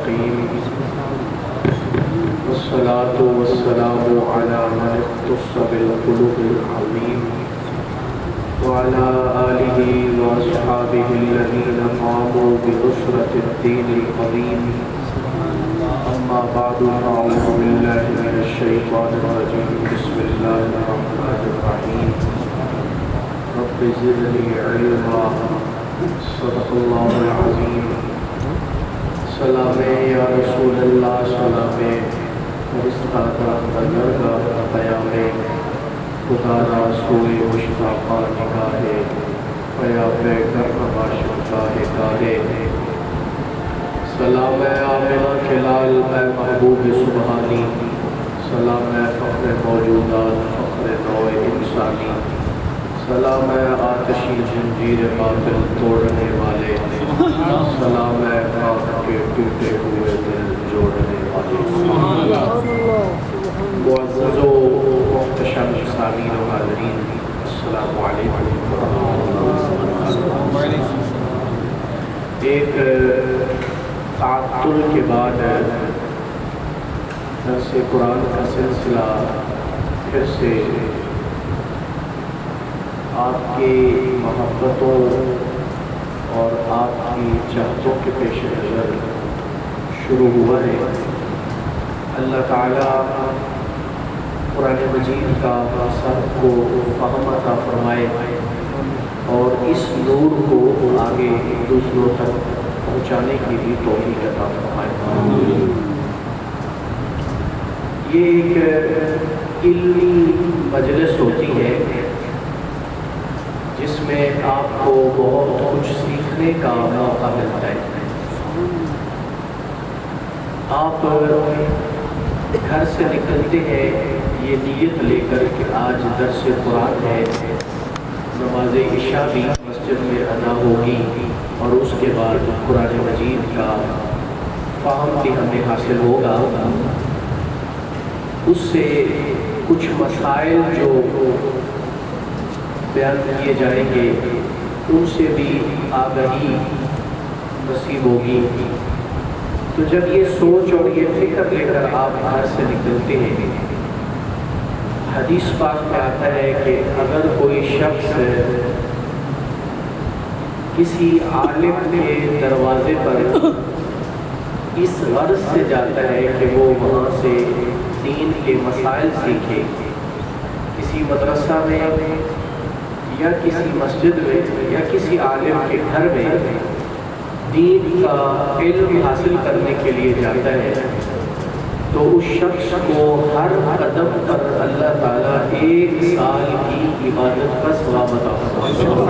الرحيم والصلاة والسلام على من اختص بالخلق العظيم وعلى آله وأصحابه الذين قاموا بنصرة الدين القديم أما بعد فأعوذ بالله من الشيطان الرجيم بسم الله الرحمن الرحيم رب زدني علما صدق الله العظيم سلام یا رسول اللہ سلام فرشتہ درگاہ قیام خدا را سوئے مشتاقہ نگاہ پیام کرم باشدگاہ گاہ سلام آمنہ کلال اے محبوب سبحانی سلام فخر موجودات فخر نوع انسانی سلام آتشی زنجیر باطل توڑنے والے سلام خاک کے ٹوٹے ہوئے دل جوڑنے والے معزز و محتشم سامعین و حاضرین السلام علیکم ورحمۃ اللہ۔ ایک تعطل کے بعد درس قرآن کا سلسلہ پھر سے آپ کی محبتوں اور آپ کی چاہتوں کے پیش نظر شروع ہوا ہے۔ اللہ تعالیٰ قرآن مجید کا سب کو فہم عطا فرمائے اور اس نور کو آگے دوسروں تک پہنچانے کی بھی توفیق عطا فرمائے۔ یہ ایک علمی مجلس ہوتی ہے جس میں آپ کو بہت کچھ سیکھنے کا موقع ملتا ہے۔ آپ گھر سے نکلتے ہیں یہ نیت لے کر کہ آج درس قرآن ہے، نماز عشاء بھی مسجد میں ادا ہوگی اور اس کے بعد قرآن مجید کا فہم بھی ہمیں حاصل ہوگا۔ اس سے کچھ مسائل جو بیان کیے جائیں گے ان سے بھی آگاہی نصیب ہوگی۔ تو جب یہ سوچ اور یہ فکر لے کر آپ گھر سے نکلتے ہیں، حدیث پاک میں آتا ہے کہ اگر کوئی شخص کسی عالم کے دروازے پر اس غرض سے جاتا ہے کہ وہ وہاں سے دین کے مسائل سیکھے، کسی مدرسہ میں یا کسی مسجد میں یا کسی عالم کے گھر میں دین کا علم حاصل کرنے کے لیے جاتا ہے، تو اس شخص کو ہر قدم پر اللہ تعالیٰ 1 سال کی عبادت کا ثواب عطا فرماتا ہے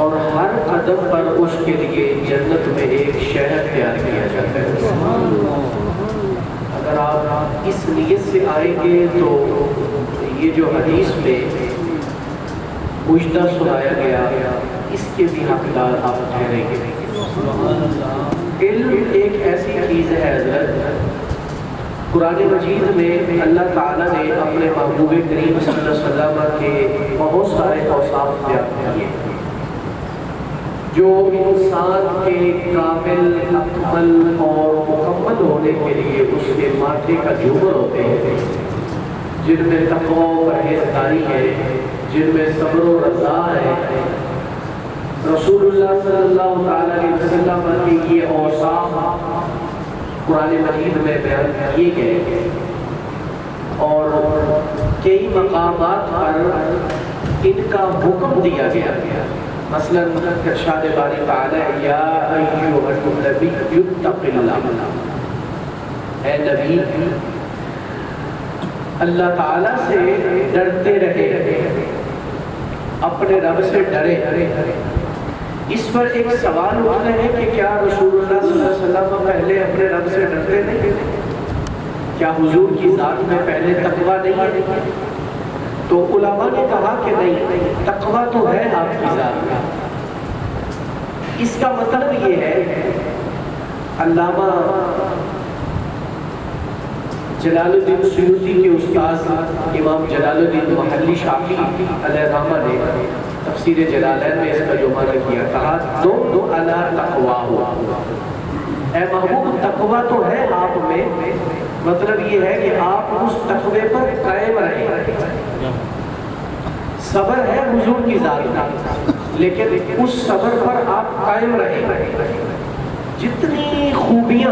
اور ہر قدم پر اس کے لیے جنت میں ایک شہر تیار کیا جاتا ہے۔ اگر آپ اس نیت سے آئیں گے تو یہ جو حدیث میں مجدہ سنایا گیا اس کے بھی حقدار آپ ٹھہریں گے۔ علم ایک ایسی چیز ہے حضرت، قرآن مجید میں اللہ تعالیٰ نے اپنے محبوب کریم صلی اللہ علیہ وسلم کے بہت سارے اوصاف بیان کیے جو انسان کے کامل اکمل اور مکمل ہونے کے لیے اس کے ماتھے کا جوہر ہوتے ہیں، جن میں تقوی و پرہیزگاری ہے، جن میں صبر و رضا ہے۔ رسول اللہ صلی اللہ علیہ وسلم کے یہ اوصاف قرآن مجید میں بیان کیے گئے اور کئی مقامات پر ان کا حکم دیا گیا۔ مثلا ارشاد باری تعالی یا ایھا النبی اتق اللہ، اے نبی اللہ تعالیٰ سے ڈرتے رہے، اپنے رب سے ڈرے۔ اس پر ایک سوال اٹھتا ہے کہ کیا رسول اللہ صلی اللہ علیہ وسلم پہلے اپنے رب سے ڈرتے نہیں؟ کیا حضور کی ذات میں پہلے تقویٰ نہیں ہے؟ تو علماء نے کہا کہ نہیں، تقویٰ تو ہے آپ کی ذات میں۔ اس کا مطلب یہ ہے، علامہ جلال الدین سیوطی کے استاد امام جلال الدین محلی شافعی علیہ رحمہ نے تفسیر جلالین میں اس کا جو معنی کیا، کہا دو علی تقوا ہوا، اے محبوب تقوی تو ہے آپ میں، مطلب یہ ہے کہ آپ اس تقوی پر قائم رہیں۔ صبر ہے حضور کی ذات میں، لیکن اس صبر پر آپ قائم رہیں۔ جتنی خوبیاں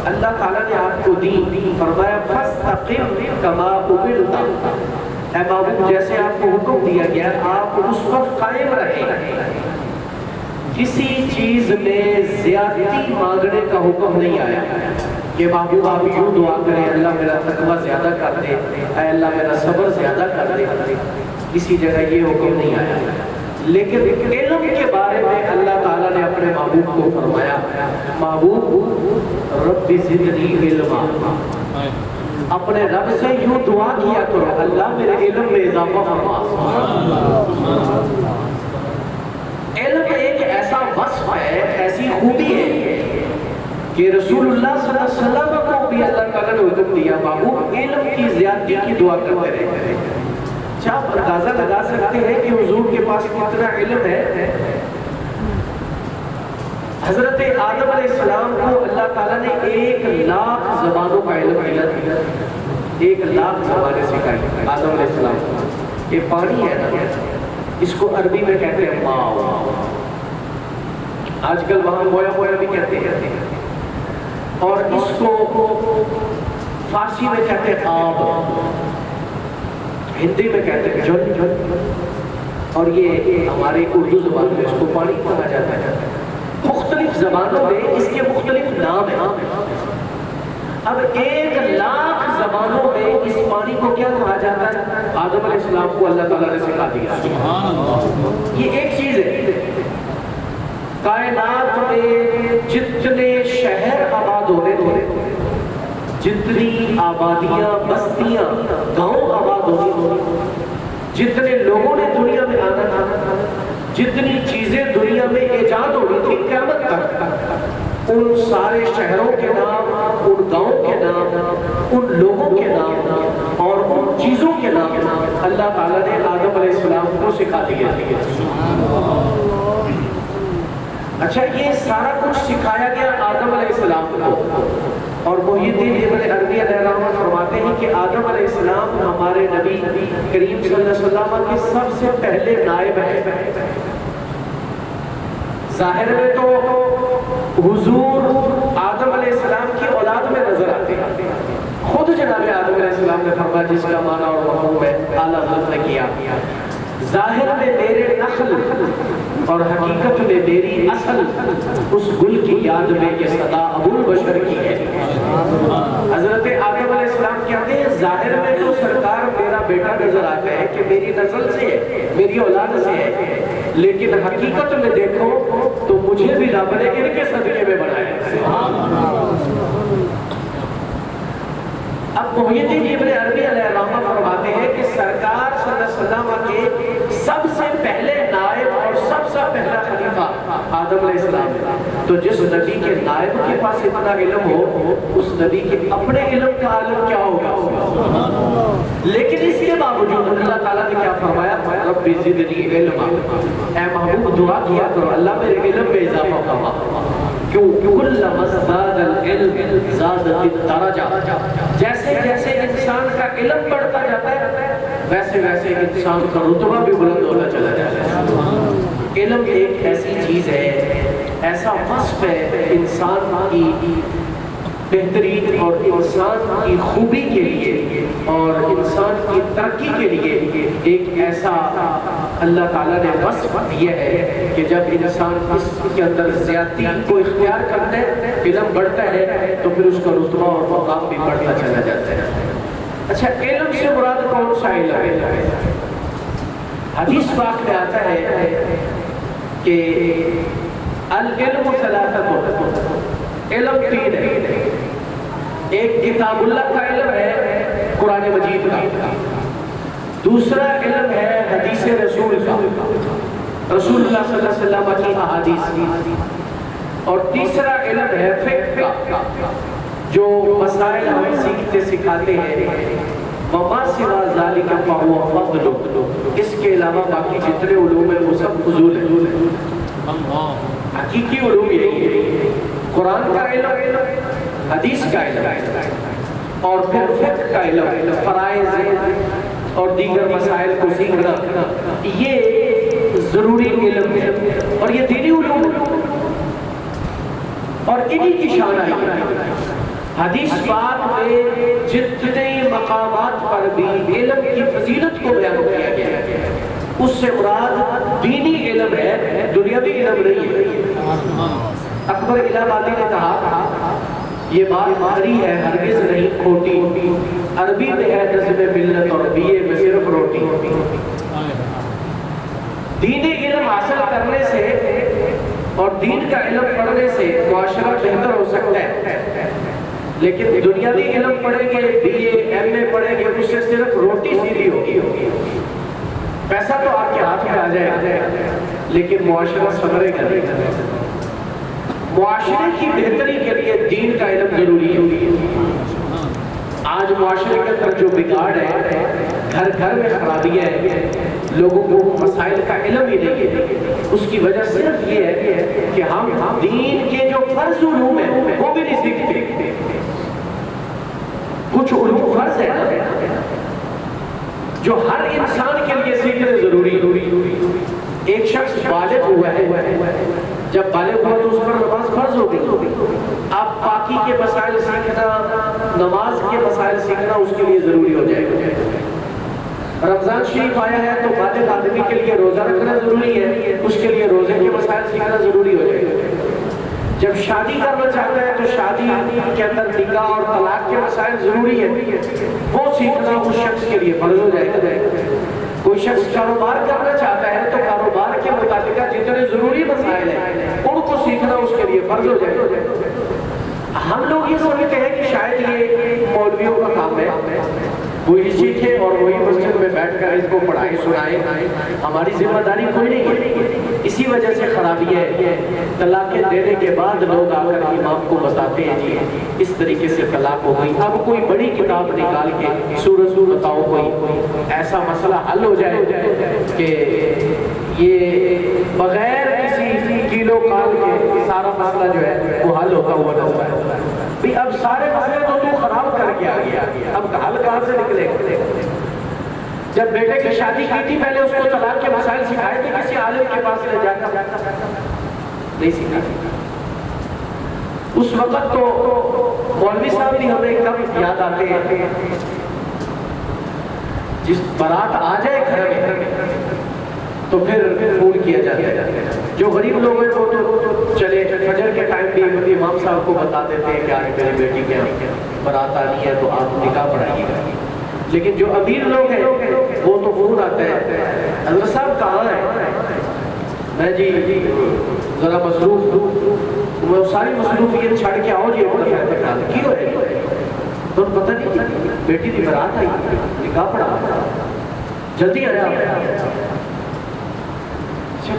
اللہ تعالیٰ نے آپ کو دی، فرمایا فاستقم کما امرت، اے محبوب جیسے آپ کو حکم دیا گیا آپ اس پر قائم رہیں۔ کسی چیز میں زیادتی مانگنے کا حکم نہیں آیا کہ محبوب آپ یوں دعا کریں اللہ میرا تقوی زیادہ کر دے، اے اللہ میرا صبر زیادہ کر دے، کسی جگہ یہ حکم نہیں آیا۔ لیکن علم کے بارے میں اللہ تعالیٰ نے اپنے محبوب کو فرمایا، محبوب رب زدنی علما، اپنے رب سے یوں دعا کیا کرو اللہ میرے علم میں اضافہ فرما۔ علم ایک ایسا وصف ہے، ایسی خوبی ہے کہ رسول اللہ صلی اللہ علیہ وسلم کو بھی اللہ تعالیٰ نے حکم دیا محبوب علم کی زیادتی کی دعا کرتے رہے۔ آپ اندازہ لگا سکتے ہیں کہ حضور کے پاس کتنا علم ہے۔ حضرت آدم علیہ السلام کو اللہ تعالیٰ نے 1,00,000 زبانوں کا علم دیا تھا، 1,00,000 زبانیں سکھائی آدم علیہ السلام کو۔ یہ پانی ہے نا، اس کو عربی میں کہتے ہیں ماء، آج کل وہاں مویا مویا بھی کہتے ہیں، اور اس کو فارسی میں کہتے ہیں آب، ہندی میں کہتے ہیں جل، اور یہ ہماری اردو زبان میں اس کو پانی کہا جاتا ہے۔ مختلف زبانوں میں اس کے مختلف نام ہیں۔ اب 1,00,000 زبانوں میں اس پانی کو کیا کہا جاتا ہے؟ آدم علیہ السلام کو اللہ تعالیٰ نے سکھا دیا۔ یہ ایک چیز ہے، کائنات میں جتنے شہر آباد ہونے تھے، جتنی آبادیاں بستیاں گاؤں آباد ہوئی، جتنے لوگوں نے دنیا میں آنا تھا، جتنی چیزیں دنیا میں ایجاد ہو رہی تھی قیامت تک، ان سارے شہروں کے نام، ان گاؤں کے نام، ان لوگوں کے نام اور ان چیزوں کے نام اللہ تعالیٰ نے آدم علیہ السلام کو سکھا دیا۔ اچھا، یہ سارا کچھ سکھایا گیا آدم علیہ السلام کو، اور محی الدین ابن عربی علیہ الرحمہ فرماتے ہیں کہ آدم علیہ السلام ہمارے نبی کریم صلی اللہ علیہ وسلم کے سب سے پہلے نائب ہیں۔ ظاہر میں تو حضور آدم علیہ السلام کی اولاد میں نظر آتے ہیں، خود جناب آدم علیہ السلام نے فرمایا جس کا معنی اور مفہوم ہے اعلیٰ حضرت نے کیا، ظاہر میں میرے نسل اور حقیقت میں میری اصل اس گل کی یاد میں یہ صدا ابو البشر کی ہے۔ حضرت آدم علیہ السلام کہتے ہیں ظاہر میں تو سرکار میرا بیٹا نظر آتا ہے کہ میری نسل سے ہے، میری اولاد سے ہے، لیکن حقیقت میں دیکھو تو مجھے بھی رب نے ان کے صدقے میں بنایا۔ اب محی الدین ابن عربی علیہ الرحمہ فرماتے ہیں کہ سرکار صلی اللہ علیہ وسلم کے سب سے پہلے نائب اور سب سے پہلا خلیفہ آدم علیہ السلام ہے، تو جس نبی کے نائب کے پاس اتنا علم ہو، اس نبی کے اپنے علم کا عالم کیا ہوگا؟ لیکن اس کے باوجود اللہ تعالیٰ نے کیا فرمایا؟ رب زدنی علما، اے محبوب دعا کیا کرو اللہ میرے علم میں اضافہ فرما، کیوں کلما ازداد العلم زادت الدرجہ، جیسے جیسے انسان کا علم بڑھتا جاتا ہے ویسے ویسے انسان کا رتبہ بھی بلند ہوتا چلا جاتا ہے۔ علم ایک ایسی چیز ہے، ایسا وصف ہے انسان کی بہترین اور انسان کی خوبی کے لیے اور انسان کی ترقی کے لیے ایک ایسا اللہ تعالیٰ نے وصف دیا ہے کہ جب انسان اس کے اندر زیادتی کو اختیار کرتا ہے، علم بڑھتا ہے تو پھر اس کا رتبہ اور مقام بھی بڑھتا چلا جاتا ہے۔ اچھا، علم سے مراد کون سا علم ہے؟ حدیث پاک میں آتا ہے کہ العلم ثلاثۃ، علم 3 ہے، ایک کتاب اللہ کا علم ہے قرآن مجید کا، دوسرا علم ہے حدیث رسول کا، رسول اللہ صلی اللہ علیہ وسلم کی احادیث کی، اور تیسرا علم ہے فقہ کا، جو مسائل ہم سیکھتے سکھاتے ہیں وما سوا ذالک فہو فضل، اس کے علاوہ باقی جتنے علوم ہیں وہ سب فضول ہیں۔ حقیقی علوم یہی ہے، قرآن کا علم، حدیث کا علم، اور پھر فقہ کا علم، فرائض اور دیگر مسائل کو سیکھنا، یہ ضروری علم ہے اور یہ دینی علوم ہے اور انہی کی شان ہے۔ حدیث پاک میں جتنے مقامات پر بھی علم کی فضیلت کو بیان کیا گیا ہے، اس سے مراد دینی علم ہے، دنیاوی علم نہیں ہے۔ اکبر الہ آبادی نے کہا یہ بات کھری ہے ہرگز نہیں کھوٹی، عربی میں ہے نظم ملت اور بیے میں صرف روٹی۔ دینی علم حاصل کرنے سے اور دین کا علم پڑھنے سے معاشرہ بہتر ہو سکتا ہے، لیکن دنیاوی علم پڑھیں گے، بی اے ایم اے پڑھیں گے، اس سے صرف روٹی سیدھی ہوگی۔ پیسہ تو آپ کے ہاتھ میں آ جائے لیکن معاشرہ سنورے گا نہیں۔ معاشرے کی بہتری کے لیے دین کا علم ضروری ہے۔ آج معاشرے کے اندر جو بگاڑ ہے، گھر گھر میں خرابیاں ہیں، لوگوں کو مسائل کا علم ہی نہیں ہے، اس کی وجہ صرف یہ ہے کہ ہم دین کے جو فرض علوم ہیں وہ بھی نہیں سیکھتے۔ کچھ علوم فرض ہے جو ہر انسان کے لیے سیکھنے ضروری ہے۔ ایک شخص بالغ ہوا ہے، جب بالغ ہوا تو اس پر نماز فرض ہو گئی۔ اب پاکی کے مسائل سیکھنا، نماز کے مسائل سیکھنا اس کے لیے ضروری ہو جائے گا۔ رمضان شریف آیا ہے تو بالغ آدمی کے لیے روزہ رکھنا ضروری ہے، اس کے لیے روزے کے مسائل سیکھنا ضروری ہو جائے گا۔ جب شادی کرنا چاہتا ہے تو شادی کے اندر نکاح اور طلاق کے مسائل ضروری ہے، وہ سیکھنا اس شخص کے لیے فرض ہو جائے گا۔ کوئی شخص کاروبار کرنا چاہتا ہے تو کاروبار کے متعلقہ جتنے ضروری مسائل ہیں ان کو سیکھنا اس کے لیے فرض ہو جائے گا۔ ہم لوگ یہ سمجھتے ہیں کہ شاید یہ مولویوں کا کام ہے، وہی سیکھے اور وہی مسجد میں بیٹھ کر اس کو پڑھائیں سنائیں، ہماری ذمہ داری کوئی نہیں ہے۔ اسی وجہ سے خرابی ہے، طلاقیں دینے کے بعد لوگ آ کر امام کو بتاتے ہیں جی اس طریقے سے طلاق ہو گئی۔ اب کوئی بڑی کتاب نکال کے سورج بتاؤ کوئی ایسا مسئلہ حل ہو جائے کہ یہ بغیر کسی کیلو کال کے سارا مسئلہ جو ہے وہ حل ہوتا ہوا نظر آئے۔ بھی اب سارے مسئلے تو خراب کر کے آ گیا، اب حل کہاں سے نکلے گا؟ جب بیٹے کی شادی کی تھی پہلے اس کو طلاق کے مسائل سکھائے تھے کسی عالم کے پاس لے جا کر؟ نہیں سکھا۔ اس وقت تو مولوی صاحب بھی ہمیں کب یاد آتے ہیں، جس بارات آ جائے گھر میں تو پھر فون کیا جاتا ہے۔ جو غریب لوگ ہیں وہ تو چلے فجر کے ٹائم بھی امام صاحب کو بتا دیتے ہیں کہ آج میری بیٹی کے بارات آنی ہے تو آپ نکاح پڑھائیے گا۔ لیکن جو امیر لوگ ہیں وہ تو فون آتا ہے، حضرت صاحب کہاں ہیں؟ میں جی ذرا مصروف ہوں، میں ساری مصروفیت چھڑ کے آؤ جی ایک دفعہ انتقال کیوں ہے؟ تو پتہ نہیں بیٹی کی بارات آئی، نکاح پڑھا، جلدی آیا۔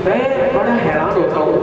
میں بڑا حیران ہوتا ہوں